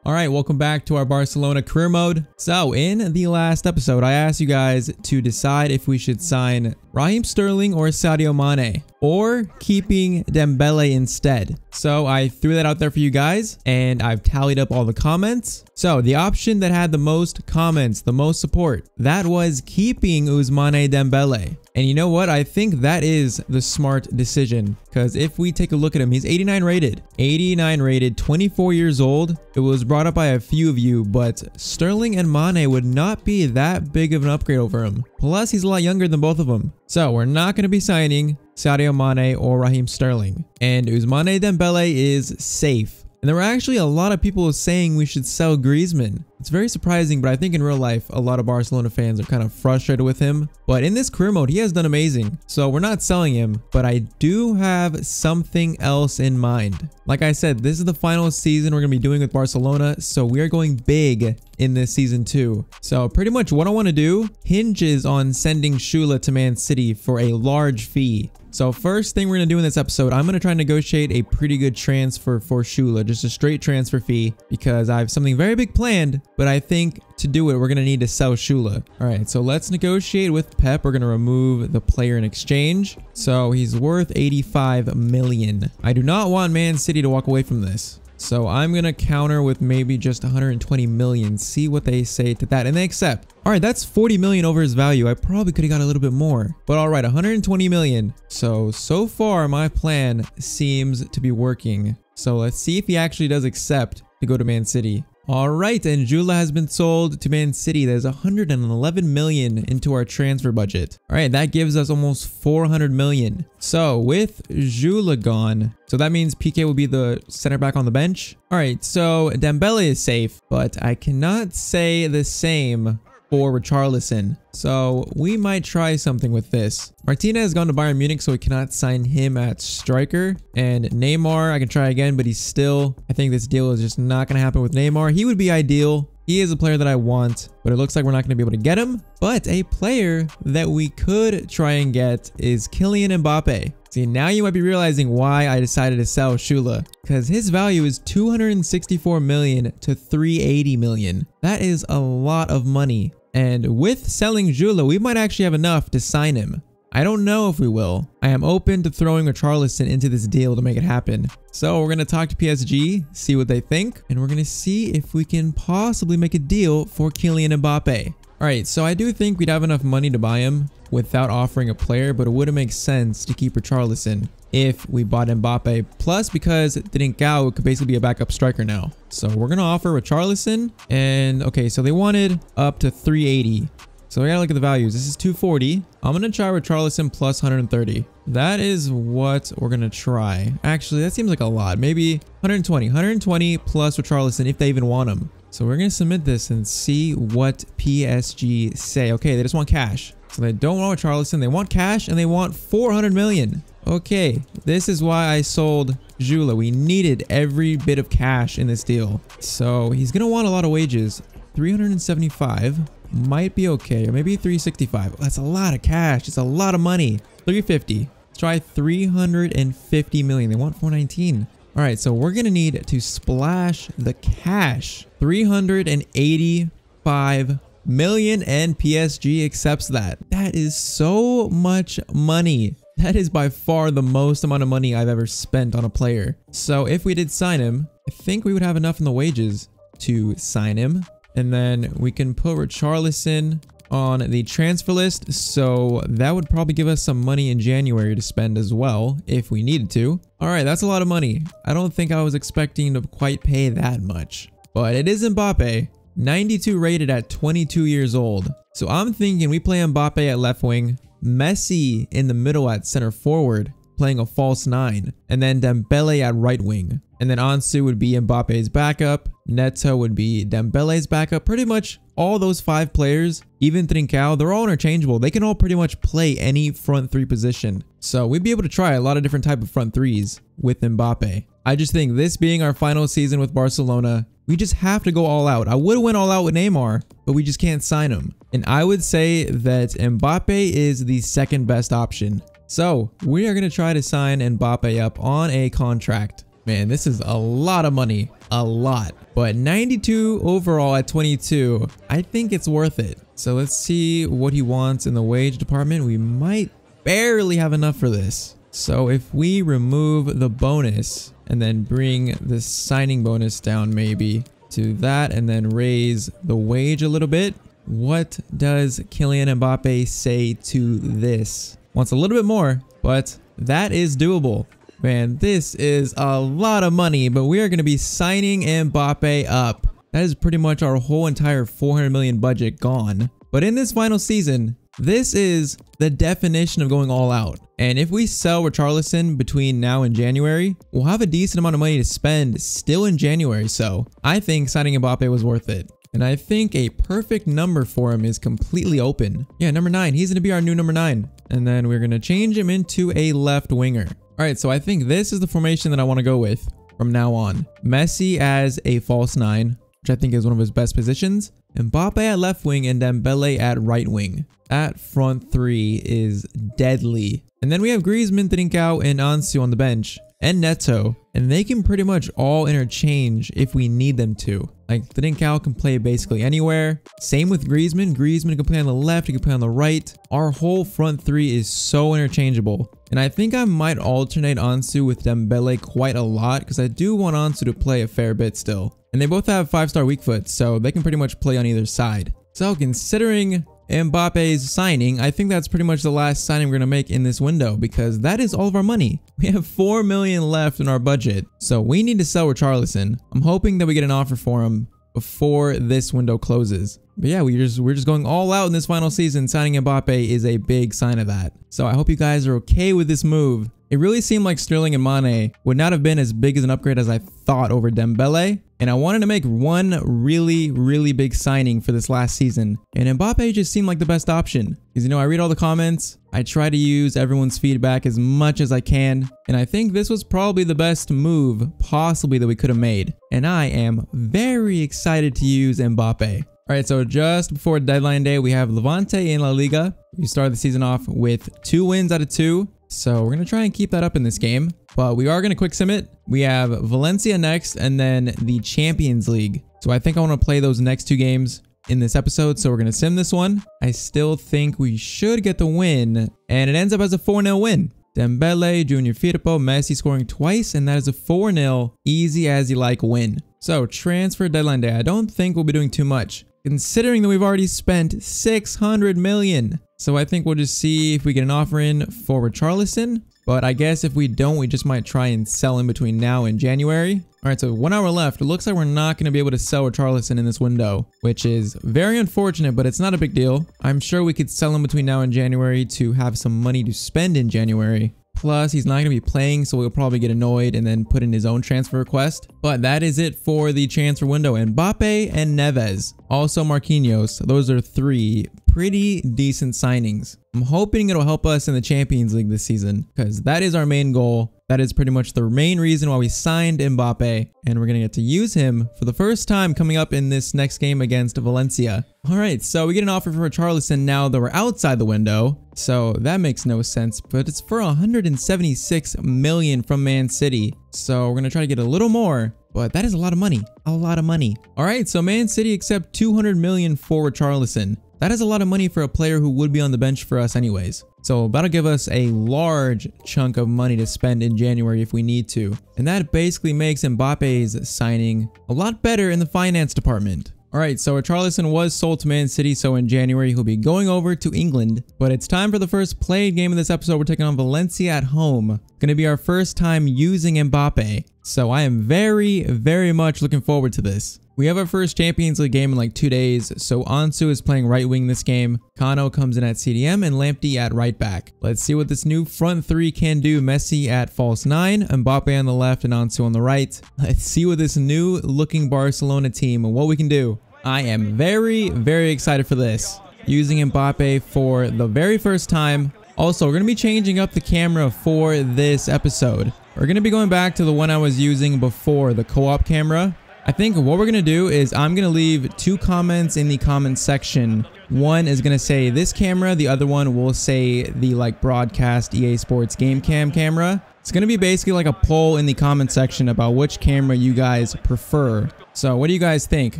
All right, welcome back to our Barcelona career mode. So in the last episode, I asked you guys to decide if we should sign Raheem Sterling or Sadio Mane, or keeping Dembele instead. So I threw that out there for you guys, and I've tallied up all the comments. So the option that had the most comments, the most support, that was keeping Ousmane Dembele. And you know what? I think that is the smart decision, because if we take a look at him, he's 89 rated. 89 rated, 24 years old. It was brought up by a few of you, but Sterling and Mane would not be that big of an upgrade over him. Plus, he's a lot younger than both of them. So we're not going to be signing Sadio Mane or Raheem Sterling. And Ousmane Dembele is safe. And there were actually a lot of people saying we should sell Griezmann. It's very surprising, but I think in real life, a lot of Barcelona fans are kind of frustrated with him. But in this career mode, he has done amazing. So we're not selling him, but I do have something else in mind. Like I said, this is the final season we're going to be doing with Barcelona. So we are going big in this season too. So pretty much what I want to do hinges on sending Shula to Man City for a large fee. So first thing we're going to do in this episode, I'm going to try and negotiate a pretty good transfer for Shula, just a straight transfer fee, because I have something very big planned, but I think to do it, we're going to need to sell Shula. All right, so let's negotiate with Pep. We're going to remove the player in exchange. So he's worth 85 million. I do not want Man City to walk away from this. So I'm going to counter with maybe just 120 million, see what they say to that, and they accept. All right, that's 40 million over his value. I probably could have got a little bit more, but all right, 120 million. So far my plan seems to be working. So let's see if he actually does accept to go to Man City. All right, and Shula has been sold to Man City. There's 111 million into our transfer budget. All right, that gives us almost 400 million. So with Shula gone, so that means PK will be the center back on the bench. All right, so Dembele is safe, but I cannot say the same for Richarlison. So we might try something with this. Martinez has gone to Bayern Munich, so we cannot sign him at striker. And Neymar, I can try again, but he's still, I think this deal is just not going to happen with Neymar. He would be ideal. He is a player that I want, but it looks like we're not going to be able to get him. But a player that we could try and get is Kylian Mbappe. See, now you might be realizing why I decided to sell Shula, because his value is 264 million to 380 million. That is a lot of money. And with selling Shula, we might actually have enough to sign him. I don't know if we will. I am open to throwing Richarlison into this deal to make it happen. So we're going to talk to PSG, see what they think, and we're going to see if we can possibly make a deal for Kylian Mbappe. All right, so I do think we'd have enough money to buy him without offering a player, but it wouldn't make sense to keep Richarlison if we bought Mbappe. Plus, because Trincao could basically be a backup striker now. So we're going to offer Richarlison. And okay, so they wanted up to 380. So we got to look at the values. This is 240. I'm going to try Richarlison plus 130. That is what we're going to try. Actually, that seems like a lot. Maybe 120. 120 plus Richarlison if they even want him. So we're going to submit this and see what PSG say. Okay, they just want cash. So they don't want Richarlison. They want cash and they want 400 million. Okay, this is why I sold Shula. We needed every bit of cash in this deal. So he's going to want a lot of wages. 375 might be okay, or maybe 365. That's a lot of cash. It's a lot of money. 350. Let's try 350 million. They want 419. All right, so we're going to need to splash the cash. 385 million, and PSG accepts that. That is so much money. That is by far the most amount of money I've ever spent on a player. So if we did sign him, I think we would have enough in the wages to sign him. And then we can put Richarlison on the transfer list. So that would probably give us some money in January to spend as well, if we needed to. All right, that's a lot of money. I don't think I was expecting to quite pay that much. But it is Mbappe. 92 rated at 22 years old. So I'm thinking we play Mbappe at left wing, Messi in the middle at center forward, playing a false 9, and then Dembele at right wing. And then Ansu would be Mbappe's backup, Neto would be Dembele's backup. Pretty much all those 5 players, even Trincao, they're all interchangeable. They can all pretty much play any front 3 position. So we'd be able to try a lot of different type of front 3s with Mbappe. I just think this being our final season with Barcelona, we just have to go all out. I would have went all out with Neymar, but we just can't sign him. And I would say that Mbappe is the second best option. So we are going to try to sign Mbappe up on a contract. Man, this is a lot of money. a lot. But 92 overall at 22, I think it's worth it. So let's see what he wants in the wage department. We might barely have enough for this. So if we remove the bonus and then bring the signing bonus down maybe to that and then raise the wage a little bit, what does Kylian Mbappe say to this? Wants a little bit more, but that is doable. Man, this is a lot of money, but we are going to be signing Mbappe up. That is pretty much our whole entire 400 million budget gone. But in this final season, this is the definition of going all out. And if we sell Richarlison between now and January, we'll have a decent amount of money to spend still in January. So I think signing Mbappe was worth it. And I think a perfect number for him is completely open. Yeah, number 9. He's going to be our new number 9. And then we're going to change him into a left winger. All right, so I think this is the formation that I want to go with from now on. Messi as a false 9, which I think is one of his best positions. Mbappe at left wing and Dembele at right wing. That front 3 is deadly. And then we have Griezmann, Trincao, and Ansu on the bench. And Neto. And they can pretty much all interchange if we need them to. Like, Trincao can play basically anywhere. Same with Griezmann. Griezmann can play on the left, he can play on the right. Our whole front 3 is so interchangeable. And I think I might alternate Ansu with Dembele quite a lot because I do want Ansu to play a fair bit still. And they both have 5-star weak foot, so they can pretty much play on either side. So considering Mbappe's signing, I think that's pretty much the last signing we're going to make in this window because that is all of our money. We have 4 million left in our budget, so we need to sell Richarlison. I'm hoping that we get an offer for him before this window closes. But yeah, we're just going all out in this final season. Signing Mbappe is a big sign of that. So I hope you guys are okay with this move. It really seemed like Sterling and Mane would not have been as big as an upgrade as I thought over Dembele. And I wanted to make one really big signing for this last season. And Mbappe just seemed like the best option. Because, you know, I read all the comments. I try to use everyone's feedback as much as I can. And I think this was probably the best move possibly that we could have made. And I am very excited to use Mbappe. All right, so just before deadline day, we have Levante in La Liga. We started the season off with 2 wins out of 2. So we're going to try and keep that up in this game. But we are going to quick sim it. We have Valencia next and then the Champions League. So I think I want to play those next 2 games in this episode. So we're going to sim this one. I still think we should get the win. And it ends up as a 4-0 win. Dembele, Junior Firpo, Messi scoring twice. And that is a 4-0 easy as you like win. So transfer deadline day. I don't think we'll be doing too much, considering that we've already spent 600 million. So I think we'll just see if we get an offer in for Richarlison. But I guess if we don't, we just might try and sell in between now and January. All right, so 1 hour left. It looks like we're not going to be able to sell Richarlison in this window, which is very unfortunate, but it's not a big deal. I'm sure we could sell him between now and January to have some money to spend in January. Plus, he's not going to be playing, so we'll probably get annoyed and then put in his own transfer request. But that is it for the transfer window. Mbappe and Neves. Also Marquinhos. Those are 3 pretty decent signings. I'm hoping it'll help us in the Champions League this season because that is our main goal. That is pretty much the main reason why we signed Mbappe, and we're going to get to use him for the first time coming up in this next game against Valencia. All right, so we get an offer for Richarlison now that we're outside the window, so that makes no sense, but it's for 176 million from Man City. So we're going to try to get a little more, but that is a lot of money. A lot of money. All right, so Man City accept 200 million for Richarlison. That is a lot of money for a player who would be on the bench for us anyways. So that'll give us a large chunk of money to spend in January if we need to. And that basically makes Mbappe's signing a lot better in the finance department. All right, so Richarlison was sold to Man City, so in January he'll be going over to England. But it's time for the first played game of this episode. We're taking on Valencia at home. Gonna be our first time using Mbappe. So I am very much looking forward to this. We have our first Champions League game in like 2 days, so Ansu is playing right wing this game. Kano comes in at CDM and Lamptey at right back. Let's see what this new front 3 can do. Messi at false 9, Mbappe on the left and Ansu on the right. Let's see what this new looking Barcelona team and what we can do. I am very excited for this. Using Mbappe for the very first time. Also, we're going to be changing up the camera for this episode. We're going to be going back to the one I was using before, the co-op camera. I think what we're going to do is I'm going to leave 2 comments in the comments section. One is going to say this camera. The other one will say the like broadcast EA Sports game cam camera. It's going to be basically like a poll in the comment section about which camera you guys prefer. So what do you guys think?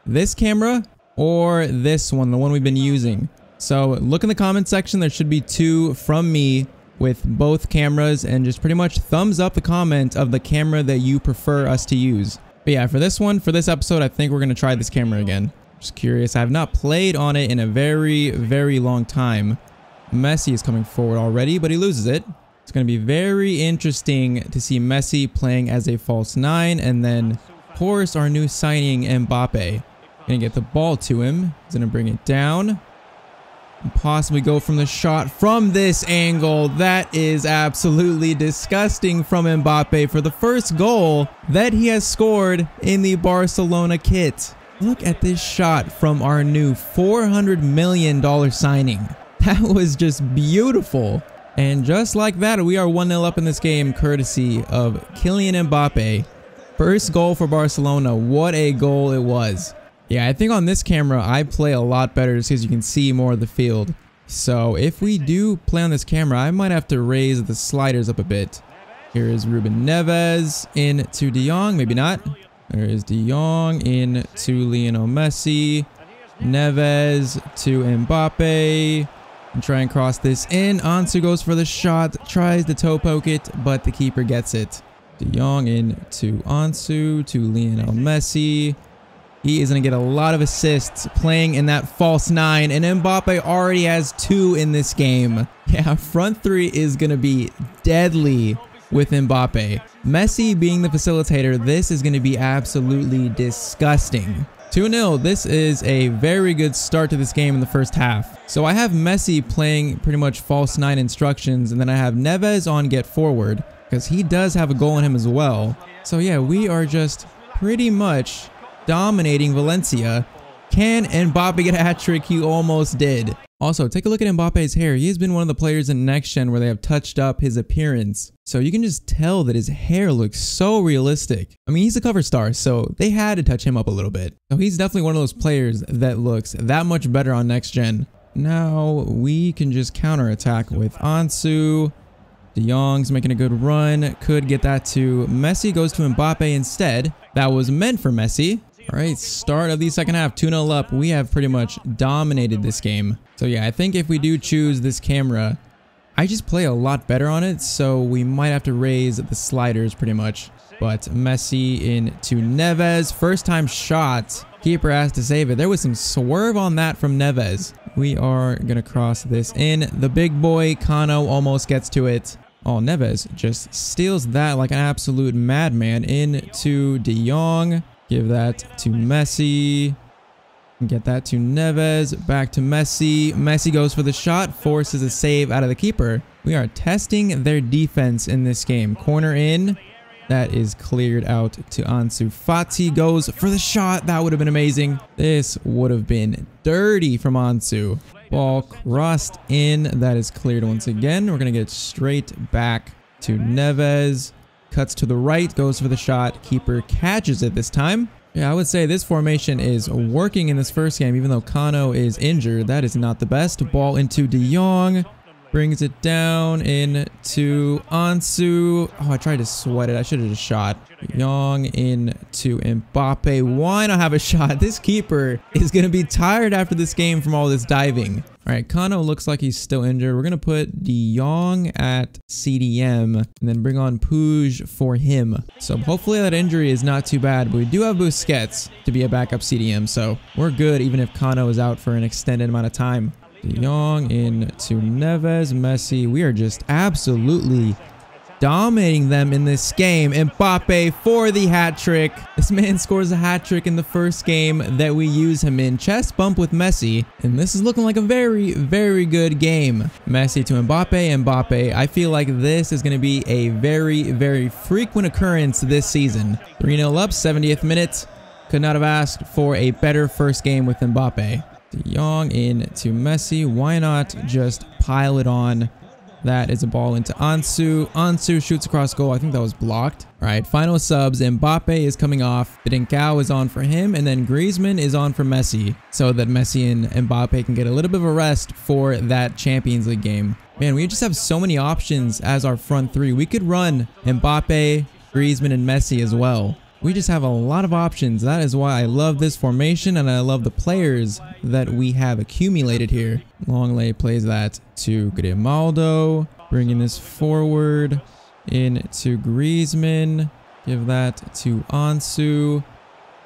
This camera or this one, the one we've been using? So look in the comment section. There should be 2 from me with both cameras, and just pretty much thumbs up the comment of the camera that you prefer us to use. But yeah, for this one, for this episode, I think we're going to try this camera again. Just curious. I have not played on it in a very, very long time. Messi is coming forward already, but he loses it. It's going to be very interesting to see Messi playing as a false 9, and then, of course, our new signing, Mbappe. Going to get the ball to him. He's going to bring it down. And possibly go from the shot from this angle. That is absolutely disgusting from Mbappe for the first goal that he has scored in the Barcelona kit. Look at this shot from our new $400 million signing. That was just beautiful. And just like that, we are 1-0 up in this game courtesy of Kylian Mbappe. First goal for Barcelona. What a goal it was. Yeah, I think on this camera, I play a lot better just because you can see more of the field. So if we do play on this camera, I might have to raise the sliders up a bit. Here is Ruben Neves into De Jong. Maybe not. There is De Jong into Lionel Messi. Neves to Mbappe. And try and cross this in. Ansu goes for the shot. Tries to toe poke it, but the keeper gets it. De Jong into Ansu to Lionel Messi. He is going to get a lot of assists playing in that false 9. And Mbappe already has 2 in this game. Yeah, front 3 is going to be deadly with Mbappe. Messi being the facilitator, this is going to be absolutely disgusting. 2-0. This is a very good start to this game in the first half. So I have Messi playing pretty much false 9 instructions. And then I have Neves on get forward because he does have a goal in him as well. So yeah, we are just pretty much dominating Valencia. Can Mbappe get a hat-trick? He almost did. Also, take a look at Mbappe's hair. He has been one of the players in Next Gen where they have touched up his appearance. So you can just tell that his hair looks so realistic. I mean, he's a cover star, so they had to touch him up a little bit. So he's definitely one of those players that looks that much better on Next Gen. Now, we can just counterattack with Ansu. De Jong's making a good run. Could get that to Messi. Goes to Mbappe instead. That was meant for Messi. All right, start of the second half, 2-0 up. We have pretty much dominated this game. So yeah, I think if we do choose this camera, I just play a lot better on it, so we might have to raise the sliders pretty much. But Messi into Neves. First time shot. Keeper has to save it. There was some swerve on that from Neves. We are going to cross this in. The big boy, Kano, almost gets to it. Oh, Neves just steals that like an absolute madman into De Jong. Give that to Messi. Get that to Neves. Back to Messi. Messi goes for the shot. Forces a save out of the keeper. We are testing their defense in this game. Corner in. That is cleared out to Ansu Fati. Goes for the shot. That would have been amazing. This would have been dirty from Ansu. Ball crossed in. That is cleared once again. We're going to get straight back to Neves. Cuts to the right, goes for the shot. Keeper catches it this time. Yeah, I would say this formation is working in this first game, even though Kano is injured. That is not the best. Ball into De Jong. Brings it down into Ansu. Oh, I tried to sweat it. I should have just shot. De Jong into Mbappe. Why not have a shot? This keeper is going to be tired after this game from all this diving. All right, Kano looks like he's still injured. We're going to put De Jong at CDM and then bring on Puig for him. So hopefully that injury is not too bad, but we do have Busquets to be a backup CDM, so we're good even if Kano is out for an extended amount of time. De Jong into Neves, Messi. We are just absolutely dominating them in this game. Mbappe for the hat trick. This man scores a hat trick in the first game that we use him in. Chest bump with Messi. And this is looking like a very, very good game. Messi to Mbappe. Mbappe. I feel like this is going to be a very, very frequent occurrence this season. 3-0 up, 70th minute. Could not have asked for a better first game with Mbappe. De Jong into Messi. Why not just pile it on? That is a ball into Ansu. Ansu shoots across goal. I think that was blocked. All right, final subs. Mbappe is coming off. Trincao is on for him. And then Griezmann is on for Messi. So that Messi and Mbappe can get a little bit of a rest for that Champions League game. Man, we just have so many options as our front three. We could run Mbappe, Griezmann, and Messi as well. We just have a lot of options. That is why I love this formation and I love the players that we have accumulated here. Longley plays that to Grimaldo, bringing this forward into Griezmann. Give that to Ansu.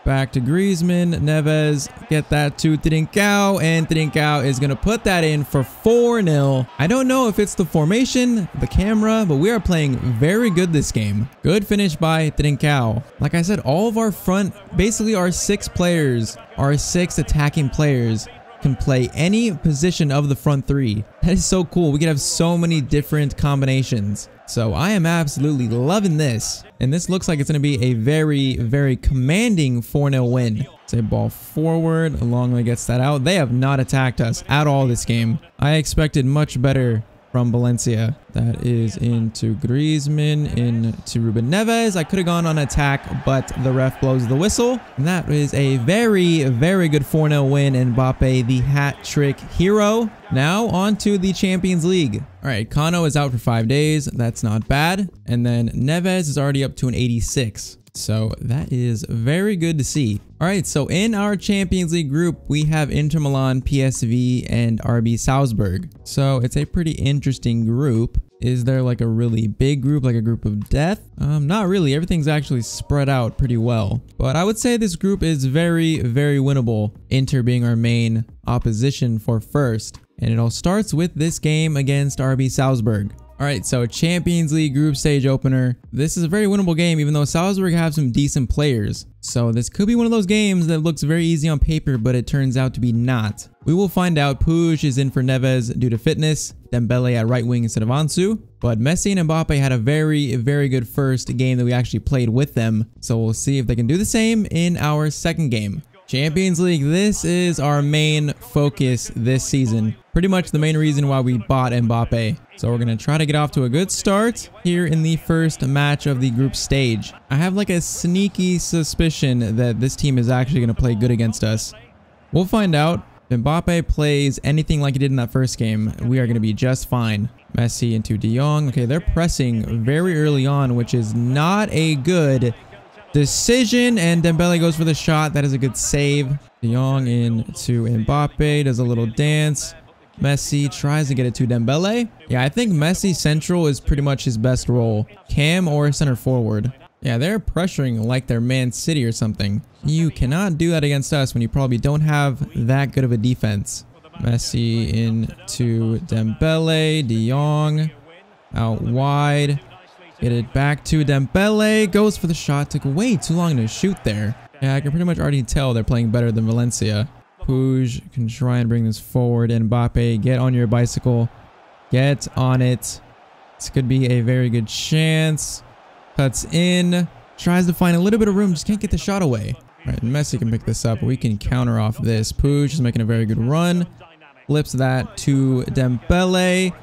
Back to Griezmann. Neves, get that to Trincao, and Trincao is going to put that in for 4-0. I don't know if it's the formation, the camera, but we are playing very good this game. Good finish by Trincao. Like I said, all of our front, basically our 6 players, our 6 attacking players can play any position of the front 3. That is so cool. We can have so many different combinations. So I am absolutely loving this. And this looks like it's going to be a very, very commanding 4-0 win. Say ball forward. Longley gets that out. They have not attacked us at all this game. I expected much better from Valencia. That is into Griezmann, into Ruben Neves. I could have gone on attack, but the ref blows the whistle. And that is a very, very good 4-0 win. Mbappe, the hat trick hero. Now on to the Champions League. All right, Kano is out for 5 days. That's not bad. And then Neves is already up to an 86. So that is very good to see. All right, so in our Champions League group, we have Inter Milan, PSV, and RB Salzburg. So it's a pretty interesting group. Is there like a really big group, like a group of death? Not really. Everything's actually spread out pretty well. But I would say this group is very, very winnable. Inter being our main opposition for first. And it all starts with this game against RB Salzburg. All right, so Champions League group stage opener. This is a very winnable game, even though Salzburg have some decent players. So this could be one of those games that looks very easy on paper, but it turns out to be not. We will find out. Puig is in for Neves due to fitness. Dembele at right wing instead of Ansu. But Messi and Mbappe had a very, very good first game that we actually played with them. So we'll see if they can do the same in our second game. Champions League, this is our main focus this season. Pretty much the main reason why we bought Mbappe. So we're going to try to get off to a good start here in the first match of the group stage. I have like a sneaky suspicion that this team is actually going to play good against us. We'll find out. If Mbappe plays anything like he did in that first game, we are going to be just fine. Messi into De Jong. Okay, they're pressing very early on, which is not a good decision, and Dembele goes for the shot. That is a good save. De Jong into Mbappe, does a little dance. Messi tries to get it to Dembele. Yeah, I think Messi central is pretty much his best role. Cam or center forward. Yeah, they're pressuring like they're Man City or something. You cannot do that against us when you probably don't have that good of a defense. Messi into Dembele. De Jong out wide. Get it back to Dembele. Goes for the shot. Took way too long to shoot there. Yeah, I can pretty much already tell they're playing better than Valencia. Puig can try and bring this forward. Mbappe, get on your bicycle. Get on it. This could be a very good chance. Cuts in. Tries to find a little bit of room. Just can't get the shot away. All right, Messi can pick this up. We can counter off this. Puig is making a very good run. Flips that to Dembele.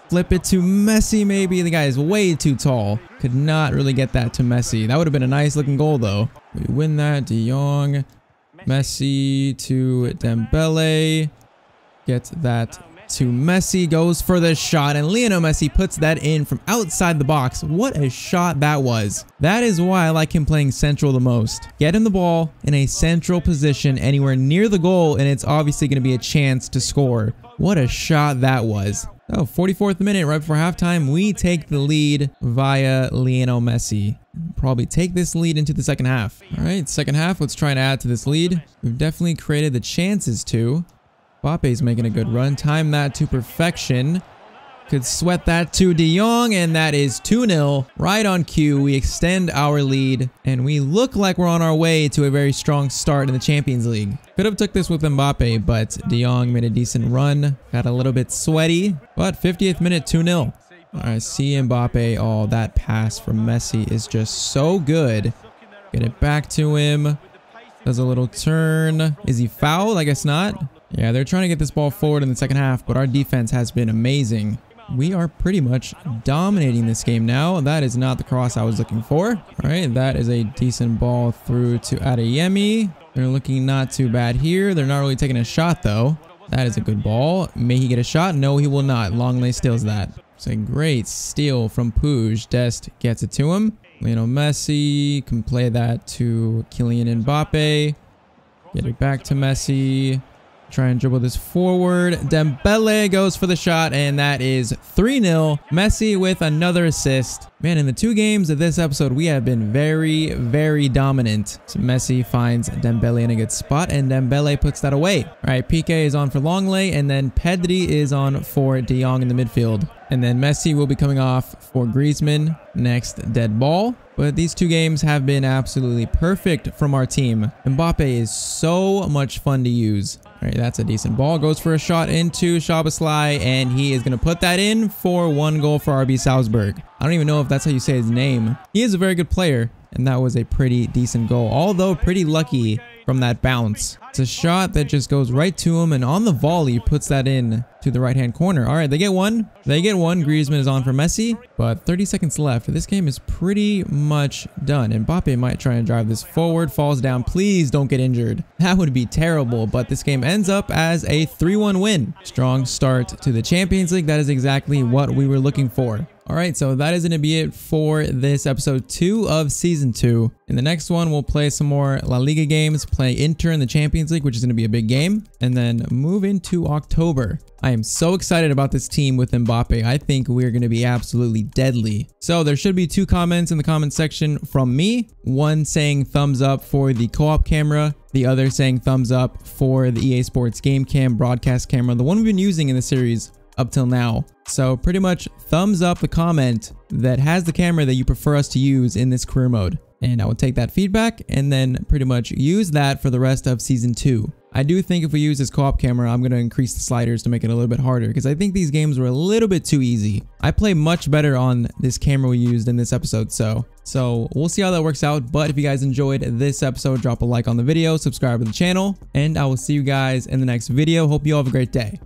Flip it to Messi maybe. The guy is way too tall. Could not really get that to Messi. That would have been a nice looking goal though. We win that. De Jong. Messi to Dembele. Gets that to Messi. Goes for the shot. And Lionel Messi puts that in from outside the box. What a shot that was. That is why I like him playing central the most. Get him the ball in a central position anywhere near the goal, and it's obviously going to be a chance to score. What a shot that was. Oh, 44th minute, right before halftime, we take the lead via Lionel Messi. Probably take this lead into the second half. All right, second half, let's try and add to this lead. We've definitely created the chances to. Mbappe's making a good run. Time that to perfection. Could sweat that to De Jong, and that is 2-0. Right on cue, we extend our lead, and we look like we're on our way to a very strong start in the Champions League. Could have took this with Mbappe, but De Jong made a decent run. Got a little bit sweaty, but 50th minute, 2-0. All right, see Mbappe. Oh, that pass from Messi is just so good. Get it back to him. Does a little turn. Is he fouled? I guess not. Yeah, they're trying to get this ball forward in the second half, but our defense has been amazing. We are pretty much dominating this game now. That is not the cross I was looking for. All right, that is a decent ball through to Adeyemi. They're looking not too bad here. They're not really taking a shot though. That is a good ball. May he get a shot? No, he will not. Longley steals that. It's a great steal from Puig. Dest gets it to him. Lionel Messi can play that to Kylian Mbappe. Get it back to Messi. Try and dribble this forward. Dembele goes for the shot, and that is 3-0. Messi with another assist. Man, in the 2 games of this episode, we have been very, very dominant. So Messi finds Dembele in a good spot, and Dembele puts that away. All right, Piqué is on for Longley, and then Pedri is on for De Jong in the midfield. And then Messi will be coming off for Griezmann. Next, dead ball. But these 2 games have been absolutely perfect from our team. Mbappe is so much fun to use. All right, that's a decent ball. Goes for a shot into Szoboszlai, and he is going to put that in for 1 goal for RB Salzburg. I don't even know if that's how you say his name. He is a very good player, and that was a pretty decent goal, although pretty lucky from that bounce. It's a shot that just goes right to him, and on the volley puts that in to the right-hand corner. All right, they get one. They get one. Griezmann is on for Messi, but 30 seconds left. This game is pretty much done. Mbappe might try and drive this forward. Falls down. Please don't get injured. That would be terrible, but this game ends up as a 3-1 win. Strong start to the Champions League. That is exactly what we were looking for. All right, so that is going to be it for this episode 2 of season 2. In the next one, we'll play some more La Liga games, play Inter in the Champions League, which is going to be a big game, and then move into October. I am so excited about this team with Mbappe. I think we're going to be absolutely deadly. So there should be 2 comments in the comment section from me. One saying thumbs up for the co-op camera. The other saying thumbs up for the EA Sports Game Cam broadcast camera, the one we've been using in the series up till now. So pretty much thumbs up the comment that has the camera that you prefer us to use in this career mode. And I will take that feedback and then pretty much use that for the rest of season 2. I do think if we use this co-op camera, I'm going to increase the sliders to make it a little bit harder because I think these games were a little bit too easy. I play much better on this camera we used in this episode, so we'll see how that works out. But if you guys enjoyed this episode, drop a like on the video, subscribe to the channel, and I will see you guys in the next video. Hope you all have a great day.